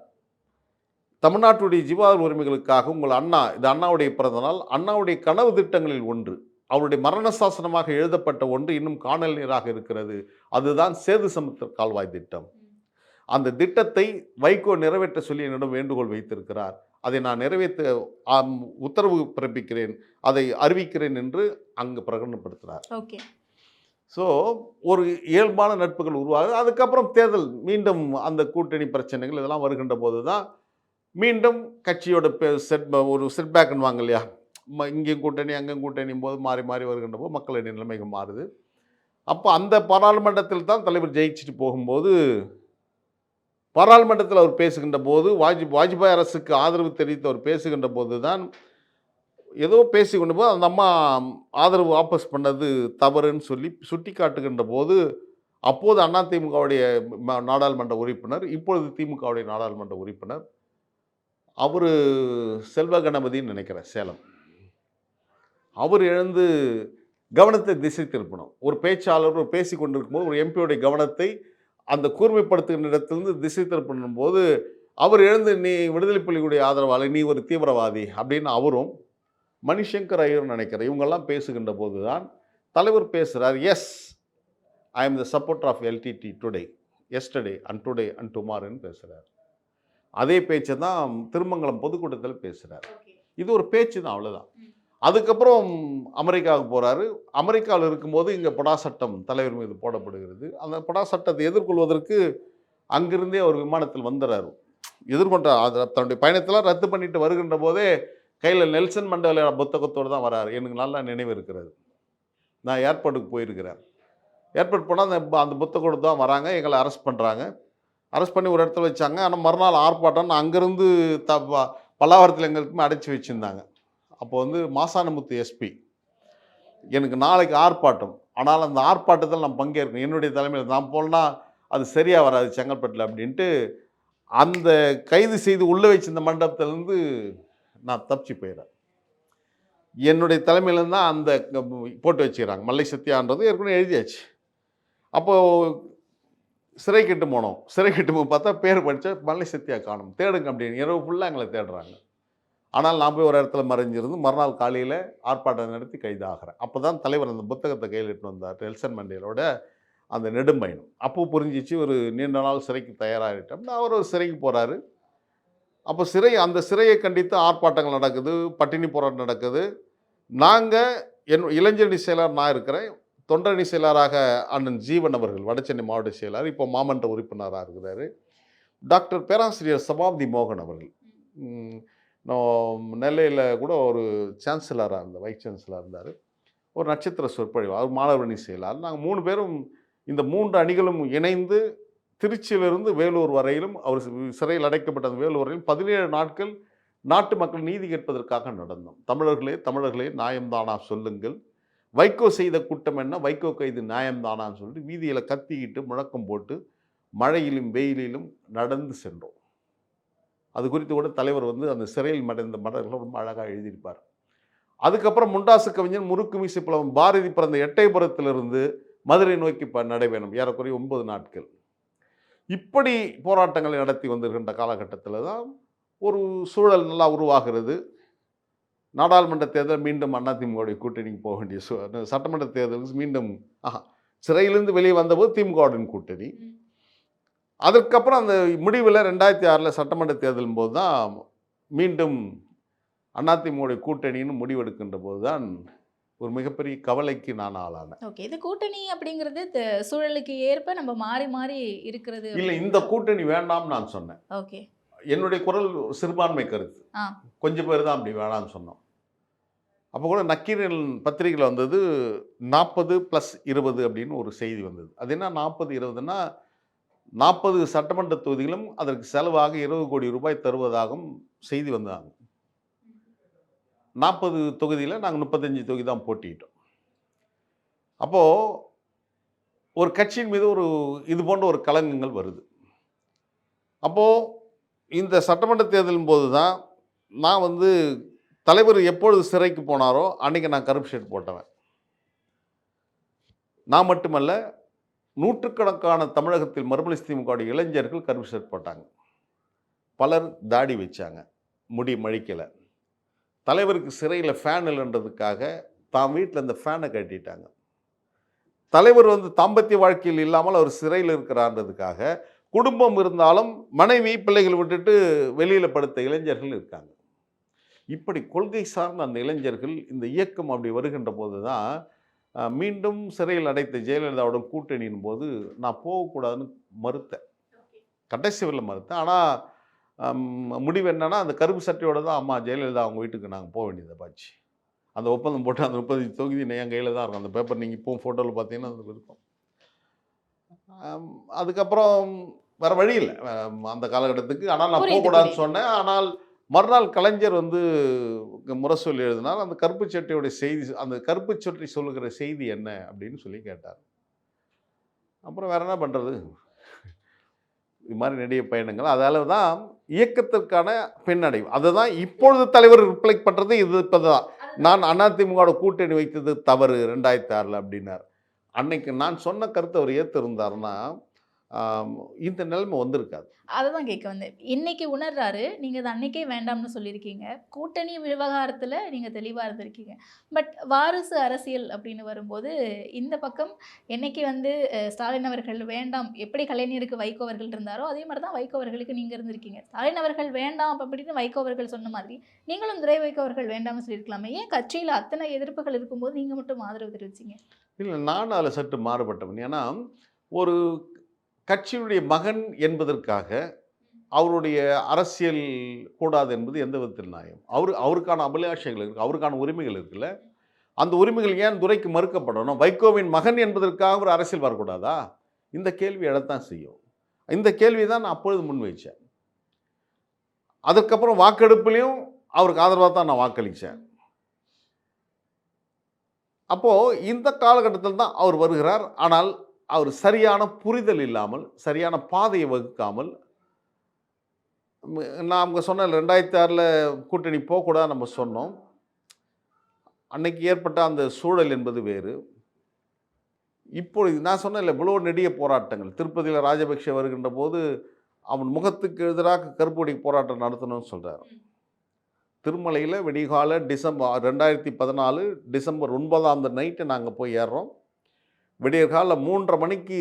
தமிழ்நாட்டுடைய ஜீவாதார உரிமைகளுக்காக உங்கள் அண்ணா, இது அண்ணாவுடைய பிறந்தநாள், அண்ணாவுடைய கனவு திட்டங்களில் ஒன்று, அவருடைய மரண சாசனமாக எழுதப்பட்ட ஒன்று இன்னும் காணல் நீராக இருக்கிறது. அதுதான் சேது சமுத்திர கால்வாய் திட்டம். அந்த திட்டத்தை வைகோ நிறைவேற்ற சொல்லி என்னிடம் வேண்டுகோள் வைத்திருக்கிறார். அதை நான் நிறைவேற்ற உத்தரவு பிறப்பிக்கிறேன், அதை அறிவிக்கிறேன் என்று அங்கு பிரகடனப்படுத்தினார். ஓகே. ஸோ ஒரு இயல்பான நட்புகள் உருவாகுது. அதுக்கப்புறம் தேர்தல் மீண்டும் அந்த கூட்டணி பிரச்சனைகள் இதெல்லாம் வருகின்ற போது தான் மீண்டும் கட்சியோட ஒரு செட்பேக்குன்னு வாங்க இல்லையா, இங்கேயும் கூட்டணி அங்கேயும் கூட்டணியும் போது மாறி மாறி வருகின்ற போது மக்களுடைய நிலைமைகள் மாறுது. அப்போ அந்த பாராளுமன்றத்தில் தான் தலைவர் ஜெயிச்சுட்டு போகும்போது, பாராளுமன்றத்தில் அவர் பேசுகின்ற போது வாஜ்பாய் அரசுக்கு ஆதரவு தெரிவித்து அவர் பேசுகின்ற போது தான் ஏதோ பேசிக்கொண்டு போது அந்த அம்மா ஆதரவு வாபஸ் பண்ணது தவறுன்னு சொல்லி சுட்டி காட்டுகின்ற போது, அப்போது அதிமுகவுடைய நாடாளுமன்ற உறுப்பினர், இப்பொழுது திமுகவுடைய நாடாளுமன்ற உறுப்பினர், அவர் செல்வ கணபதின்னு நினைக்கிறேன், சேலம், அவர் எழுந்து கவனத்தை திசை திருப்பணும். ஒரு பேச்சாளர் ஒரு பேசி கொண்டிருக்கும்போது ஒரு எம்பியோடைய கவனத்தை அந்த கூர்மைப்படுத்துகின்ற இடத்திலிருந்து திசை திருப்பணும் போது அவர் எழுந்து, நீ விடுதலை புலிகளுடைய ஆதரவாளி, நீ ஒரு தீவிரவாதி அப்படின்னு அவரும் மணிசங்கர் ஐயர் நினைக்கிறேன் இவங்கெல்லாம் பேசுகின்ற போது தான் தலைவர் பேசுகிறார். Yes, I am the supporter of LTTE today, yesterday and today and டுமாரோன்னு பேசுகிறார். அதே பேச்சை தான் திருமங்கலம் பொதுக்கூட்டத்தில் பேசுகிறார். இது ஒரு பேச்சு தான், அவ்வளோதான். அதுக்கப்புறம் அமெரிக்காவுக்கு போகிறாரு. அமெரிக்காவில் இருக்கும்போது இங்கே படா சட்டம் தலைவர் மீது போடப்படுகிறது. அந்த படா சட்டத்தை எதிர்கொள்வதற்கு அங்கிருந்தே ஒரு விமானத்தில் வந்துடுறாரு. எதிர்கொண்ட தன்னுடைய பயணத்தெல்லாம் ரத்து பண்ணிட்டு வருகின்ற போதே கையில் நெல்சன் மண்டேலா புத்தகத்தோடு தான் வராரு. எனக்கு நல்லா நினைவு இருக்கிறது. நான் ஏர்போர்ட்டுக்கு போயிருக்கிறேன். ஏர்போர்ட் போனால் அந்த புத்தகத்தோடு தான் வராங்க. எங்களை அரெஸ்ட் பண்ணுறாங்க. அரெஸ்ட் பண்ணி ஒரு இடத்துல வச்சாங்க. ஆனால் மறுநாள் ஆர்ப்பாட்டம். அங்கேருந்து பல்லாவரத்தில் எங்களுக்குமே அடைச்சி வச்சுருந்தாங்க. அப்போ வந்து மாசானமுத்து எஸ்பி, எனக்கு நாளைக்கு ஆர்ப்பாட்டம், ஆனால் அந்த ஆர்ப்பாட்டத்தில் நான் பங்கேற்கணும், என்னுடைய தலைமையில் நான் போனால் அது சரியாக வராது செங்கல்பட்டில் அப்படின்ட்டு அந்த கைது செய்து உள்ளே வச்சிருந்த மண்டபத்திலேருந்து நான் தப்பிச்சு போயிடுறேன். என்னுடைய தலைமையிலேருந்து தான் அந்த போட்டு வச்சுக்கிறாங்க. மல்லை சத்யான்றது ஏற்கனவே எழுதியாச்சு. அப்போது சிறை கட்டு போனோம். சிறை கட்டு போய் பார்த்தா பேர் படித்தா மல்லை சத்யா காணும், தேடுங்க அப்படின்னு இரவு ஃபுல்லாக எங்களை தேடுறாங்க. ஆனால் நான் போய் ஒரு இடத்துல மறைஞ்சிருந்து மறுநாள் காலையில் ஆர்ப்பாட்டம் நடத்தி கைது ஆகிறேன். அப்போ தான் தலைவர் அந்த புத்தகத்தை கையில் எடுத்து வந்தார், நெல்சன் மண்டேலோட அந்த நெடும்பயணம். அப்போ புரிஞ்சிச்சு ஒரு நீண்ட நாள் சிறைக்கு தயாராகிட்டோம்னா அவர் ஒரு சிறைக்கு போகிறாரு. அப்போ அந்த சிறையை கண்டித்து ஆர்ப்பாட்டங்கள் நடக்குது, பட்டினி போராட்டம் நடக்குது. நாங்கள் இளைஞரணி செயலாளர் நான் இருக்கிறேன், தொண்டரணி செயலாளராக அண்ணன் ஜீவன் அவர்கள் வடசென்னை மாவட்ட செயலாளர், இப்போ மாமன்ற உறுப்பினராக இருக்கிறாரு. டாக்டர் பேராசிரியர் சபாப்தி மோகன் அவர்கள் நெல்லையில் கூட ஒரு சான்சலராக இருந்தார், வைஸ் சான்சலராக இருந்தார். ஒரு நட்சத்திர சொற்பொழிவு, அவர் மாணவரணி செயலாளர். நாங்கள் 3 பேரும் இந்த 3 அணிகளும் இணைந்து திருச்சியிலிருந்து வேலூர் வரையிலும், அவர் சிறையில் அடைக்கப்பட்ட அந்த வேலூர் வரையிலும் 17 நாட்கள் நாட்டு மக்கள் நீதி கேட்பதற்காக நடந்தோம். தமிழர்களே நியாயம்தானா சொல்லுங்கள், வைகோ செய்த குற்றம் என்ன, வைகோ கைது நியாயம்தானான்னு சொல்லிட்டு வீதியில் கத்திக்கிட்டு முழக்கம் போட்டு மழையிலும் வெயிலிலும் நடந்து சென்றோம். அது குறித்து கூட தலைவர் வந்து அந்த சிறையில் மடைந்த மடல்களை ரொம்ப அழகாக எழுதியிருப்பார். அதுக்கப்புறம் முண்டாசு கவிஞன் முறுக்கு மீசை புலவன் பாரதி பிறந்த எட்டயபுரத்திலிருந்து மதுரை நோக்கி நடைபயணம், ஏறக்குறைய 9 நாட்கள். இப்படி போராட்டங்களை நடத்தி வந்திருக்கின்ற காலகட்டத்தில் தான் ஒரு சூழல் நல்லா உருவாகிறது. நாடாளுமன்ற தேர்தல் மீண்டும் அதிமுகவுடைய கூட்டணிக்கு போக வேண்டிய சட்டமன்ற தேர்தலுக்கு மீண்டும் சிறையிலிருந்து வெளியே வந்தபோது திமுகவுடன் கூட்டணி. அதற்கப்புறம் அந்த முடிவில் 2006 சட்டமன்ற தேர்தலும் போது தான் மீண்டும் அதிமுகவுடைய கூட்டணின்னு முடிவெடுக்கின்ற போது தான் ஒரு மிகப்பெரிய கவலைக்கு நான் ஆளானேன். ஓகே, இது கூட்டணி அப்படிங்கிறது சூழலுக்கு ஏற்ப நம்ம மாறி மாறி இருக்கிறது இல்லை, இந்த கூட்டணி வேண்டாம்னு நான் சொன்னேன். அப்போ கூட நக்கீரன் பத்திரிகையில் வந்தது 40+20 அப்படின்னு ஒரு செய்தி வந்தது. அது என்ன 40-20ன்னா 40 சட்டமன்ற தொகுதிகளும் அதற்கு செலவாக 20 கோடி ரூபாய் தருவதாகவும் செய்தி வந்தாங்க. 40 தொகுதியில் நாங்கள் 35 தொகுதி தான் போட்டியிட்டோம். அப்போது ஒரு கட்சியின் மீது இது போன்ற ஒரு கலங்கங்கள் வருது. அப்போது இந்த சட்டமன்ற தேர்தலின் போது தான் நான் தலைவர் எப்பொழுது சிறைக்கு போனாரோ அன்றைக்கி நான் கருப்பு ஷர்ட் போட்டவன். நான் மட்டுமல்ல, நூற்றுக்கணக்கான தமிழகத்தில் மறுமலர்ச்சி திமுக இளைஞர்கள் கருப்பு ஷர்ட் போட்டாங்க. பலர் தாடி வச்சாங்க, முடி மழிக்கலை. தலைவருக்கு சிறையில் ஃபேன் இல்லைன்றதுக்காக தான் வீட்டில் இந்த ஃபேனை கட்டிட்டாங்க. தலைவர் தாம்பத்திய வாழ்க்கையில் இல்லாமல் அவர் சிறையில் இருக்கிறான்றதுக்காக குடும்பம் இருந்தாலும் மனைவி பிள்ளைகள் விட்டுட்டு வெளியில் படுத்த இளைஞர்கள் இருக்காங்க. இப்படி கொள்கை சார்ந்த அந்த இளைஞர்கள் இந்த இயக்கம் அப்படி வருகின்ற போது தான் மீண்டும் சிறையில் அடைத்த ஜெயலலிதாவுடன் கூட்டணியின் போது நான் போகக்கூடாதுன்னு மறுத்தேன். கடைசி வரையில் மறுத்தேன். ஆனால் முடிவு என்னன்னா, அந்த கருப்பு சட்டையோடு தான் அம்மா ஜெயலலிதா அவங்க வீட்டுக்கு நாங்கள் போக வேண்டியதை பாச்சு. அந்த ஒப்பந்தம் போட்டு அந்த 30 தொகுதி என் கையில் தான் இருக்கும். அந்த பேப்பர் நீங்கள் இப்போ ஃபோட்டோவில் பார்த்தீங்கன்னா அது இருக்கும். அதுக்கப்புறம் வேறு வழி இல்லை அந்த காலகட்டத்துக்கு. ஆனால் நான் போகக்கூடாதுன்னு சொன்னேன். ஆனால் மறுநாள் கலைஞர் முரசொலி எழுதினார். அந்த கருப்பு சட்டையோடைய செய்தி, அந்த கருப்பு சட்டை சொல்லுகிற செய்தி என்ன அப்படின்னு சொல்லி கேட்டார். அப்புறம் வேறு என்ன பண்ணுறது, இது மாதிரி நெடிய பயணங்கள். அதால தான் இயக்கத்திற்கான பின்னடைவு. அதை தான் இப்பொழுது தலைவர் ரிஃப்ளெக்ட் பண்ணுறது. இது இப்போ தான் நான் அதிமுகவோட கூட்டணி வைத்தது தவறு 2006 அப்படின்னார். அன்னைக்கு நான் சொன்ன கருத்தை அவர் ஏற்றிருந்தாருன்னா இந்த நிலைமை வந்திருக்காது. அதை தான் கேட்க வந்தேன். இன்னைக்கு உணர்றாரு, நீங்கள் அது அன்னைக்கே வேண்டாம்னு சொல்லியிருக்கீங்க. கூட்டணி விவகாரத்தில் நீங்கள் தெளிவாக இருந்திருக்கீங்க. பட் வாரிசு அரசியல் அப்படின்னு வரும்போது இந்த பக்கம் என்னைக்கு ஸ்டாலின் அவர்கள் வேண்டாம், எப்படி கலைஞருக்கு வைகோ அவர்கள் இருந்தாரோ அதே மாதிரி தான் வைகோ அவர்களுக்கு நீங்கள் இருந்திருக்கீங்க. ஸ்டாலின் அவர்கள் வேண்டாம் அப்படின்னு வைகோ அவர்கள் சொன்ன மாதிரி நீங்களும் துரை வைகோ அவர்கள் வேண்டாம்னு சொல்லியிருக்கலாமே. ஏன் கட்சியில் அத்தனை எதிர்ப்புகள் இருக்கும்போது நீங்கள் மட்டும் ஆதரவு தெரிவிச்சிங்க? இல்லை, நான் அதில் சற்று மாறுபட்டவன். ஏன்னா ஒரு கட்சியுடைய மகன் என்பதற்காக அவருடைய அரசியல் கூடாது என்பது எந்த விதத்தில் நியாயம்? அவருக்கான அபிலாஷைகள் இருக்குது, அவருக்கான உரிமைகள் இருக்குல்ல. அந்த உரிமைகள் ஏன் துரைக்கு மறுக்கப்படணும்? வைகோவின் மகன் என்பதற்காக ஒரு அரசியல் வரக்கூடாதா? இந்த கேள்வி எழத்தான் செய்யும். இந்த கேள்வி தான் நான் அப்பொழுது முன்வைச்சேன். அதுக்கப்புறம் வாக்கெடுப்புலையும் அவருக்கு ஆதரவாக தான் நான் வாக்களித்தேன். அப்போது இந்த காலகட்டத்தில் தான் அவர் வருகிறார். ஆனால் அவர் சரியான புரிதல் இல்லாமல், சரியான பாதையை வகுக்காமல், நான் சொன்ன 2006 கூட்டணி போகக்கூடாது நம்ம சொன்னோம். அன்னைக்கு ஏற்பட்ட அந்த சூழல் என்பது வேறு. இப்பொழுது நான் சொன்னேன் இவ்வளோ நெடிய போராட்டங்கள். திருப்பதியில் ராஜபக்ஷ வருகின்ற போது அவன் முகத்துக்கு எதிராக கருப்புடி போராட்டம் நடத்தணும்னு சொல்கிறார். திருமலையில் விடிகால 2014 டிசம்பர் 9 நைட்டு நாங்கள் போய் ஏறுறோம். விடியற்காலில் 3:30 மணிக்கு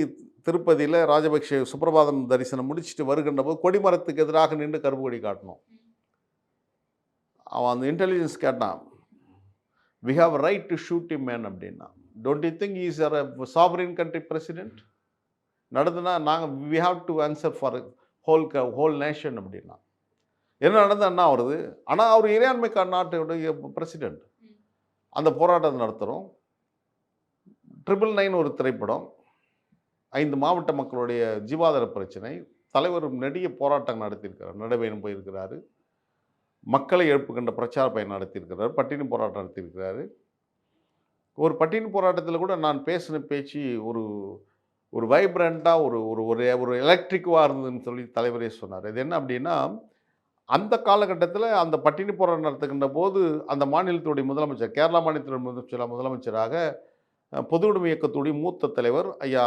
திருப்பதியில் ராஜபக்ஷ சுப்பிரபாதம் தரிசனம் முடிச்சுட்டு வருகின்ற போது கொடிமரத்துக்கு எதிராக நின்று கருப்பு கொடி காட்டணும். அவன் அந்த இன்டெலிஜென்ஸ் கேட்டான், we have right to shoot him man அப்படின்னா. Don't you think is our sovereign country president? நடந்துன்னா நாங்கள் we have to answer for whole nation அப்படின்னா. என்ன நடந்தால் என்ன வருது? ஆனால் அவர் இறையாண்மை நாட்டுடைய பிரசிடென்ட். அந்த போராட்டத்தை நடத்துகிறோம். 999 ஒரு திரைப்படம், 5 மாவட்ட மக்களுடைய ஜீவாதார பிரச்சனை. தலைவர் நெடிய போராட்டம் நடத்தியிருக்கிறார், நடைபயணம் போயிருக்கிறாரு, மக்களை எழுப்புகின்ற பிரச்சார பயணம் நடத்தியிருக்கிறார், பட்டினி போராட்டம் நடத்தியிருக்கிறாரு. ஒரு பட்டினி போராட்டத்தில் கூட நான் பேசின பேச்சு ஒரு வைப்ரண்ட்டாக ஒரு எலக்ட்ரிக்காக இருந்ததுன்னு சொல்லி தலைவரே சொன்னார். இது என்ன அப்படின்னா, அந்த காலகட்டத்தில் அந்த பட்டினி போராட்டம் நடத்துகின்ற போது அந்த மாநிலத்துடைய முதலமைச்சர், கேரளா மாநிலத்துடைய முதலமைச்சராக பொது உடைமை இயக்கத்துடைய மூத்த தலைவர் ஐயா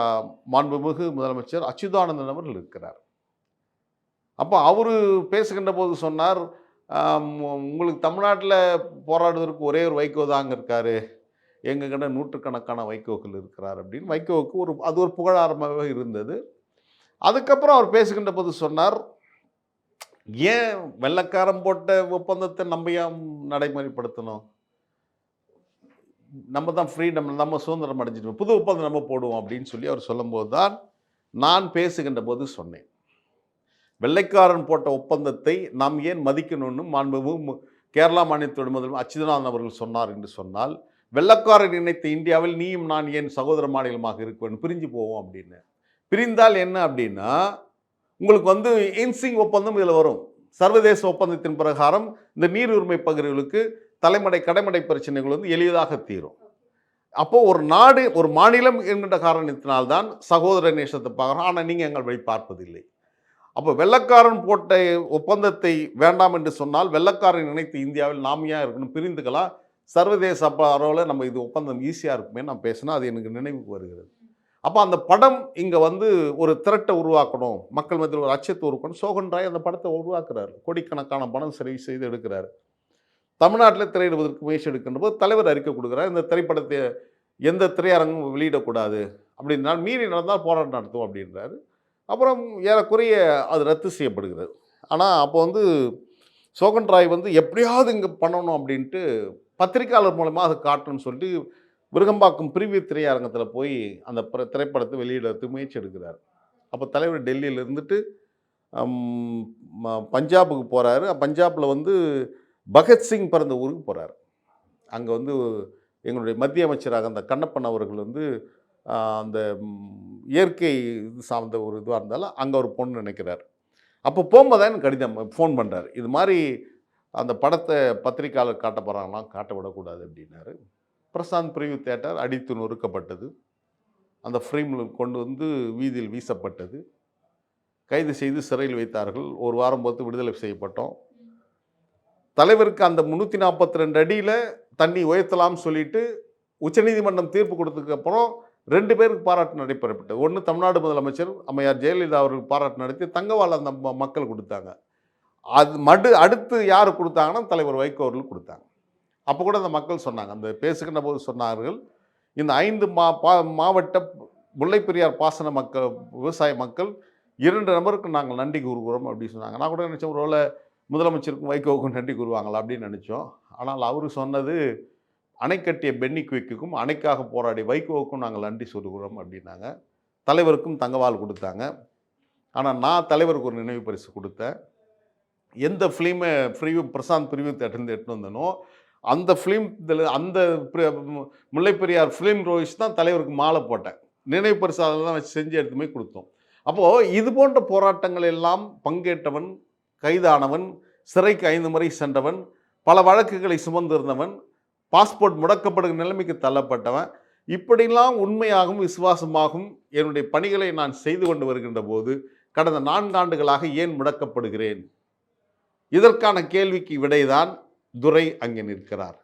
மாண்புமிகு முதலமைச்சர் அச்சுதானந்தன் அவர்கள் இருக்கிறார். அப்போ அவர் பேசுகின்ற போது சொன்னார், உங்களுக்கு தமிழ்நாட்டில் போராடுவதற்கு ஒரே ஒரு வைகோ தான் அங்கே இருக்கார், எங்ககிட்ட நூற்றுக்கணக்கான வைகோக்கள் இருக்கிறார் அப்படின்னு. வைகோவுக்கு அது ஒரு புகழாரமாகவே இருந்தது. அதுக்கப்புறம் அவர் பேசுகின்ற போது சொன்னார், ஏன் வெள்ளைக்காரன் போட்ட ஒப்பந்தத்தை நம்ம ஏன் நடைமுறைப்படுத்தணும்? நம்ம தான் ஃப்ரீடம், நம்ம சுதந்திரம் அடைஞ்சிட்டோம், புது ஒப்பந்தம் நம்ம போடுவோம் அப்படின்னு சொல்லி அவர் சொல்லும்போது தான் நான் பேசுகின்ற போது சொன்னேன், வெள்ளைக்காரன் போட்ட ஒப்பந்தத்தை நாம் ஏன் மதிக்கணும்னு மாண்புமிகு கேரளா மாநிலத்தோட முதல்வர் அச்சுதநாதன் அவர்கள் சொன்னார் என்று சொன்னால், வெள்ளக்காரர் நினைத்த இந்தியாவில் நீயும் நான் ஏன் சகோதர மாநிலமாக இருக்க வேண்டும், பிரிஞ்சு போவோம் அப்படின்னு. பிரிந்தால் என்ன அப்படின்னா, உங்களுக்கு வந்து இன்சிங் ஒப்பந்தம் இதில் வரும். சர்வதேச ஒப்பந்தத்தின் பிரகாரம் இந்த நீர் உரிமை பகுதிகளுக்கு கடைமடை பிரச்சனைகள் வந்து எளிதாக தீரும். அப்போ ஒரு நாடு, ஒரு மாநிலம் என்கின்ற காரணத்தினால்தான் சகோதர நேசத்தை பார்க்குறோம். ஆனால் நீங்கள் எங்கள் வழி பார்ப்பதில்லை. அப்போ வெள்ளக்காரன் போட்ட ஒப்பந்தத்தை வேண்டாம் என்று சொன்னால், வெள்ளக்காரன் நினைத்து இந்தியாவில் நாம் ஏன் இருக்கணும், பிரிந்துக்கலாம், சர்வதேச அளவில் நம்ம இது ஒப்பந்தம் ஈஸியாக இருக்குமே நான் பேசினா அது எனக்கு நினைவுக்கு வருகிறது. அப்போ அந்த படம் இங்கே வந்து ஒரு திரட்டை உருவாக்கணும், மக்கள் மத்தியில் ஒரு அச்சத்தை உருவாக்கணும். சோகன் ராய் அந்த படத்தை உருவாக்குறாரு, கோடிக்கணக்கான பணம் செலவு செய்து எடுக்கிறாரு. தமிழ்நாட்டில் திரையிடுவதற்கு முயற்சி எடுக்கின்ற போது தலைவர் அறிக்கை கொடுக்குறார், இந்த திரைப்படத்தை எந்த திரையரங்கும் வெளியிடக்கூடாது, அப்படின்னால் மீறி நடந்தால் போராட்டம் நடத்தும் அப்படின்றாரு. அப்புறம் ஏறக்குறைய அது ரத்து செய்யப்படுகிறது. ஆனால் அப்போ வந்து சோகன் ராய் வந்து எப்படியாவது இங்கே பண்ணணும் அப்படின்ட்டு பத்திரிக்கையாளர் மூலமாக அதை காட்டணும்னு சொல்லிட்டு விருகம்பாக்கம் பிரிவு திரையரங்கத்தில் போய் அந்த திரைப்படத்தை வெளியிடறதுக்கு முயற்சி எடுக்கிறார். அப்போ தலைவர் டெல்லியில் இருந்துட்டு பஞ்சாபுக்கு போகிறாரு. பஞ்சாபில் வந்து பகத்சிங் பிறந்த ஊருக்கு போகிறார். அங்கே வந்து எங்களுடைய மத்திய அமைச்சராக அந்த கண்ணப்பன் அவர்கள் வந்து அந்த இயற்கை இது சார்ந்த ஒரு இதுவாக இருந்தாலும் அங்கே ஒரு பொண்ணு நினைக்கிறார். அப்போ போகும்போது தான் எனக்கு கடிதம் ஃபோன் பண்ணுறார், இது மாதிரி அந்த படத்தை பத்திரிக்கையாளர் காட்ட போகிறாங்களாம், காட்ட விடக்கூடாது அப்படின்னாரு. பிரசாந்த் பிரிவு தியேட்டர் அடித்து நொறுக்கப்பட்டது, அந்த ஃப்ரேமில் கொண்டு வந்து வீதியில் வீசப்பட்டது, கைது செய்து சிறையில் வைத்தார்கள். ஒரு வாரம் பொறுத்து விடுதலை செய்யப்பட்டோம். தலைவருக்கு அந்த 342 அடியில் தண்ணி உயர்த்தலாம்னு சொல்லிட்டு உச்சநீதிமன்றம் தீர்ப்பு கொடுத்ததுக்கப்புறம் 2 பேருக்கு பாராட்டு நடைபெறப்பட்டது. ஒன்று தமிழ்நாடு முதலமைச்சர் அம்மையார் ஜெயலலிதா அவருக்கு பாராட்டு நடத்தி தங்கவாள் அந்த மக்கள் கொடுத்தாங்க. அது அடுத்து யார் கொடுத்தாங்கன்னா தலைவர் வைகோ அவர்கள் கொடுத்தாங்க. அப்போ கூட அந்த மக்கள் சொன்னாங்க, அந்த பேசுகின்ற போது சொன்னார்கள், இந்த 5 மாவட்ட முல்லைப்பெரியார் பாசன மக்கள், விவசாய மக்கள் 2 நபருக்கு நாங்கள் நன்றி கூறுகிறோம் அப்படின்னு சொன்னாங்க. நான் கூட நினச்சேன், ஒருவேளை முதலமைச்சருக்கும் வைகோவுக்கும் நன்றி கூறுவாங்களா அப்படின்னு நினச்சோம். ஆனால் அவர் சொன்னது, அணை கட்டிய பென்னி குயிக்குக்கும் அணைக்காக போராடி வைகோவுக்கும் நாங்கள் நன்றி சொல்லுகிறோம் அப்படின்னாங்க. தலைவருக்கும் தங்கவாள் கொடுத்தாங்க. ஆனால் நான் தலைவருக்கு ஒரு நினைவு பரிசு கொடுத்தேன். எந்த ஃபிலிமை பிரசாந்த் பிரிவு தேட்டர்ந்து எடுத்து வந்தனோ அந்த ஃபிலிம் அந்த முல்லைப்பெரியார் ஃபிலிம் ரோயிஸ் தான் தலைவருக்கு மாலை போட்டேன். நினைவு பரிசு அதில் தான் வச்சு செஞ்சு எடுத்து போய் கொடுத்தோம். அப்போது இது போன்ற போராட்டங்கள் எல்லாம் பங்கேற்றவன், கைதானவன், சிறைக்கு 5 முறை சென்றவன், பல வழக்குகளை சுமந்திருந்தவன், பாஸ்போர்ட் முடக்கப்படுகிற நிலைமைக்கு தள்ளப்பட்டவன், இப்படிலாம் உண்மையாகவும் விசுவாசமாகவும் என்னுடைய பணிகளை நான் செய்து கொண்டு வருகின்ற போது கடந்த 4 ஆண்டுகளாக ஏன் முடக்கப்படுகிறேன்? இதற்கான கேள்விக்கு விடைதான் துரை அங்கே நிற்கிறார்.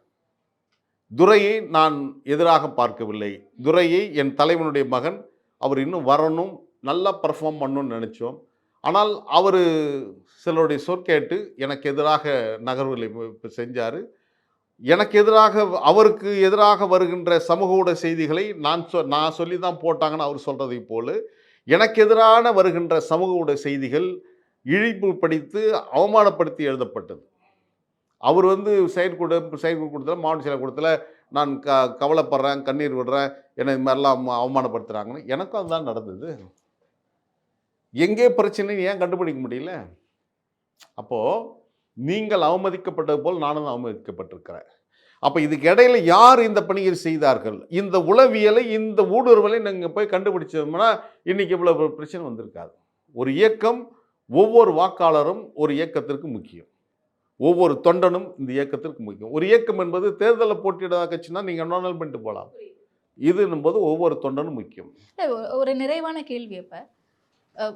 துரையை நான் எதிராக பார்க்கவில்லை. துரையை என் தலைவனுடைய மகன், அவர் இன்னும் வரணும், நல்லா பர்ஃபார்ம் பண்ணணும்னு நினச்சோம். ஆனால் அவர் சிலருடைய சொற்கேட்டு எனக்கு எதிராக நகர்வுகளை செஞ்சார். எனக்கு எதிராக, அவருக்கு எதிராக வருகின்ற சமூக ஊடக செய்திகளை நான் சொல்லி தான் போட்டாங்கன்னு அவர் சொல்கிறதை போல எனக்கு எதிரான வருகின்ற சமூக ஊடக செய்திகள் இழிவுபடுத்தி அவமானப்படுத்தி எழுதப்பட்டது. அவர் வந்து செயற்கூடத்தில் மாவட்ட செயற்கூடத்தில் நான் கவலைப்படுறேன், கண்ணீர் விடுறேன், என்னை இது மாதிரிலாம் அவமானப்படுத்துகிறாங்கன்னு. எனக்கும் அதுதான் நடந்தது. எங்கே பிரச்சனைன்னு ஏன் கண்டுபிடிக்க முடியல? அப்போது நீங்கள் அவமதிக்கப்பட்டது போல் நானும் அவமதிக்கப்பட்டிருக்கிறேன். அப்போ இதுக்கு இடையில யார் இந்த பணியை செய்தார்கள்? இந்த உளவியலை, இந்த ஊடுருவலை நீங்கள் போய் கண்டுபிடிச்சோம்னா இன்றைக்கி இவ்வளோ பிரச்சனை வந்திருக்காது. ஒரு இயக்கம், ஒவ்வொரு வாக்காளரும் ஒரு இயக்கத்திற்கு முக்கியம், ஒவ்வொரு தொண்டனும் இந்த இயக்கத்திற்கு முக்கியம். ஒரு இயக்கம் என்பது தேர்தலில் போட்டியிடாத கட்சினா நீங்கள் நோனல் பண்ணிட்டு போகலாம். இது என்பது ஒவ்வொரு தொண்டனும் முக்கியம். ஒரு நிறைவான கேள்வி, அப்போ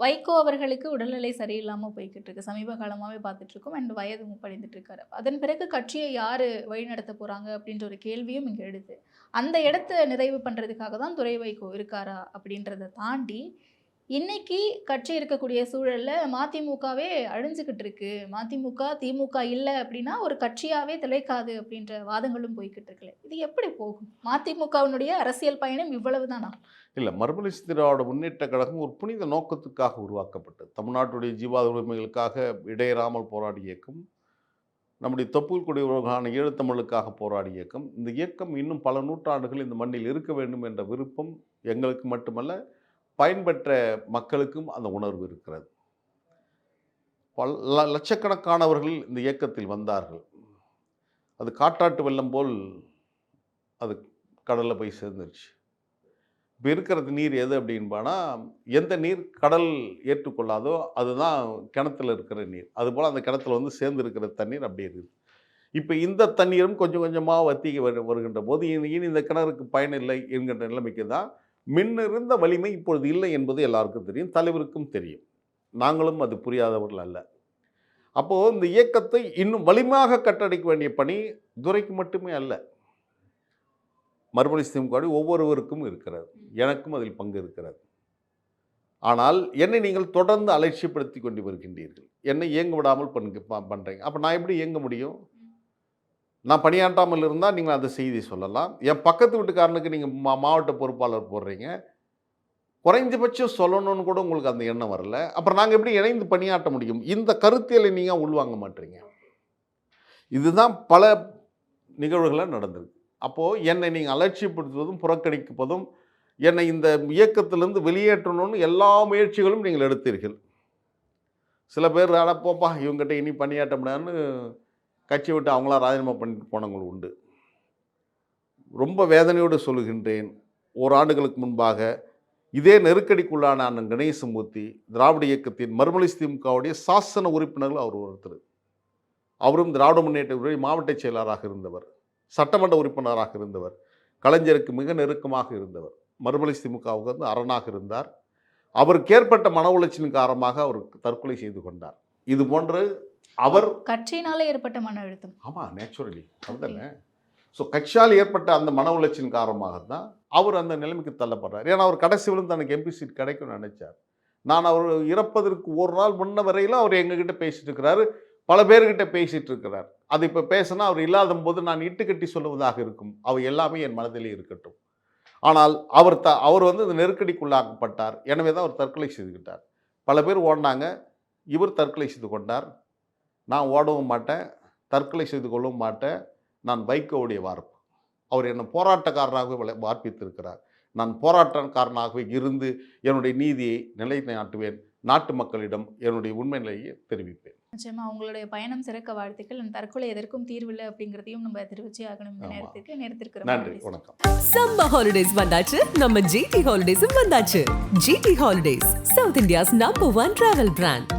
வைகோ அவர்களுக்கு உடல்நிலை சரியில்லாமல் போய்கிட்டு இருக்கு, சமீப காலமாகவே பார்த்துட்டு இருக்கோம். அண்ட் வயது முப்படைந்துட்டு இருக்காரு. அதன் பிறகு கட்சியை யார் வழிநடத்த போகிறாங்க அப்படின்ற ஒரு கேள்வியும் இங்கே எழுது. அந்த இடத்த நிறைவு பண்ணுறதுக்காக தான் துரை வைகோ இருக்காரா அப்படின்றத தாண்டி இன்னைக்கு கட்சி இருக்கக்கூடிய சூழலில் மதிமுகவே அழிஞ்சுக்கிட்டு இருக்கு, மதிமுக திமுக இல்லை அப்படின்னா ஒரு கட்சியாகவே திளைக்காது அப்படின்ற வாதங்களும் போய்கிட்டு இருக்குல்ல, இது எப்படி போகும்? மதிமுகவினுடைய அரசியல் பயணம் இவ்வளவு தானா? இல்லை, மறுமலர்ச்சி திராவிட முன்னேற்ற கழகம் ஒரு புனித நோக்கத்துக்காக உருவாக்கப்பட்டது. தமிழ்நாட்டுடைய ஜீவாத உரிமைகளுக்காக இடையறாமல் போராடிய இயக்கம், நம்முடைய தொப்புள் கொடி உறவான ஈழத்தமிழுக்காக போராடிய இயக்கம். இந்த இயக்கம் இன்னும் பல நூற்றாண்டுகள் இந்த மண்ணில் இருக்க வேண்டும் என்ற விருப்பம் எங்களுக்கு மட்டுமல்ல, பயன்பெற்ற மக்களுக்கும் அந்த உணர்வு இருக்கிறது. லட்சக்கணக்கானவர்கள் இந்த இயக்கத்தில் வந்தார்கள். அது காட்டாட்டு வெள்ளம் போல் அது கடலில் போய் சேர்ந்துருச்சு. இப்போ இருக்கிறது நீர் எது அப்படின்பானா, எந்த நீர் கடல் ஏற்றுக்கொள்ளாதோ அதுதான் கிணத்துல இருக்கிற நீர். அதுபோல் அந்த கிணத்துல வந்து சேர்ந்து இருக்கிற தண்ணீர் அப்படி இருக்குது. இப்போ இந்த தண்ணீரும் கொஞ்சம் கொஞ்சமாக வத்தி வருகின்ற போது இனி இந்த கிணறுக்கு பயனில்லை என்கின்ற நிலைமைக்கு தான் மின்னிருந்த வலிமை இப்பொழுது இல்லை என்பது எல்லாருக்கும் தெரியும், தலைவருக்கும் தெரியும். நாங்களும் அது புரியாதவர்கள் அல்ல. அப்போது இந்த இயக்கத்தை இன்னும் வலிமையாக கட்டடைக்க வேண்டிய பணி துரைக்கு மட்டுமே அல்ல, மறுமலர்ச்சி திமுக ஒவ்வொருவருக்கும் இருக்கிறது. எனக்கும் அதில் பங்கு இருக்கிறது. ஆனால் என்னை நீங்கள் தொடர்ந்து அலட்சியப்படுத்தி கொண்டு வருகின்றீர்கள், என்னை இயங்க விடாமல் பண்ணுறீங்க. அப்போ நான் எப்படி இயங்க முடியும்? நான் பணியாற்றாமல் இருந்தால் நீங்கள் அந்த செய்தி சொல்லலாம். என் பக்கத்து வீட்டுக்காரனுக்கு நீங்கள் மாவட்ட பொறுப்பாளர் போடுறீங்க, குறைஞ்சபட்சம் சொல்லணும்னு கூட உங்களுக்கு அந்த எண்ணம் வரல. அப்புறம் நாங்கள் எப்படி இணைந்து பணியாற்ற முடியும்? இந்த கருத்தியலை நீங்கள் உள்வாங்க மாட்டீங்க. இதுதான் பல நிகழ்வுகளாக நடந்திருக்கு. அப்போது என்னை நீங்கள் அலட்சியப்படுத்துவதும் புறக்கணிப்பதும், என்னை இந்த இயக்கத்திலிருந்து வெளியேற்றணும்னு எல்லா முயற்சிகளும் நீங்கள் எடுத்தீர்கள். சில பேர் போப்பா இவங்ககிட்ட இனி பணியாற்ற முடியாதுன்னு கட்சி விட்டு அவங்களாம் ராஜினாமா பண்ணிட்டு போனவங்களும் உண்டு. ரொம்ப வேதனையோடு சொல்லுகின்றேன், ஓராண்டுகளுக்கு முன்பாக இதே நெருக்கடிக்குள்ளான அண்ணன் கணேசமூர்த்தி திராவிட இயக்கத்தின் மறுமலர்ச்சி திமுகவுடைய சாசன உறுப்பினர்கள் அவர் ஒருத்தர். அவரும் திராவிட முன்னேற்ற மாவட்ட செயலாளராக இருந்தவர், சட்டமன்ற உறுப்பினராக இருந்தவர், கலைஞருக்கு மிக நெருக்கமாக இருந்தவர், மறுமலர்ச்சி திமுகவுக்கு வந்து அரணாக இருந்தார். அவருக்கு ஏற்பட்ட மன உளைச்சலின் காரணமாக அவர் தற்கொலை செய்து கொண்டார். இது போன்று அவர் கட்சியினால ஏற்பட்ட மன அழுத்தம். ஆமாம், நேச்சுரலி அதுதானே. ஸோ கட்சியால் ஏற்பட்ட அந்த மன உளைச்சலின் காரணமாக தான் அவர் அந்த நிலைமைக்கு தள்ளப்படுறார். ஏன்னா அவர் கடைசி விழுந்து தனக்கு எம்பி சீட் கிடைக்கும்னு நினைச்சார். நான் அவர் இறப்பதற்கு ஒரு நாள் முன்ன வரையிலும் அவர் எங்ககிட்ட பேசிட்டு இருக்கிறாரு, பல பேர்கிட்ட பேசிட்டு இருக்கிறார். அது இப்போ பேசினா அவர் இல்லாத போது நான் இட்டுக்கட்டி சொல்லுவதாக இருக்கும். அவை எல்லாமே என் மனதிலே இருக்கட்டும். ஆனால் அவர் வந்து இந்த நெருக்கடிக்குள்ளாக்கப்பட்டார். எனவே தான் அவர் தற்கொலை செய்துக்கிட்டார். பல பேர் ஓடினாங்க, இவர் தற்கொலை செய்து கொண்டார். நான் ஓடவும் மாட்டேன், தற்கொலை செய்து கொள்ளவும் மாட்டேன். நான் வைகோவுடைய வார்ப்பு. அவர் என்னை போராட்டக்காரராகவே வார்ப்பித்திருக்கிறார். நான் போராட்டக்காரனாகவே இருந்து என்னுடைய நீதியை நிலைநாட்டுவேன், நாட்டு மக்களிடம் என்னுடைய உண்மை நிலையை தெரிவிப்பேன். நிச்சயமா உங்களுடைய பயணம் சிறக்க வாழ்த்துக்கள். தற்கொலை எதற்கும் தீர்வில்லை அப்படிங்கிறதையும் நம்ம தெரிவிச்சே ஆகணும். இந்த நேரத்திற்கு நன்றி, வணக்கம். சம்மர் ஹாலிடேஸ் வந்தாச்சு, நம்ம ஜிடி ஹாலிடேஸும் வந்தாச்சு. GT holidays, south India's number 1 travel brand.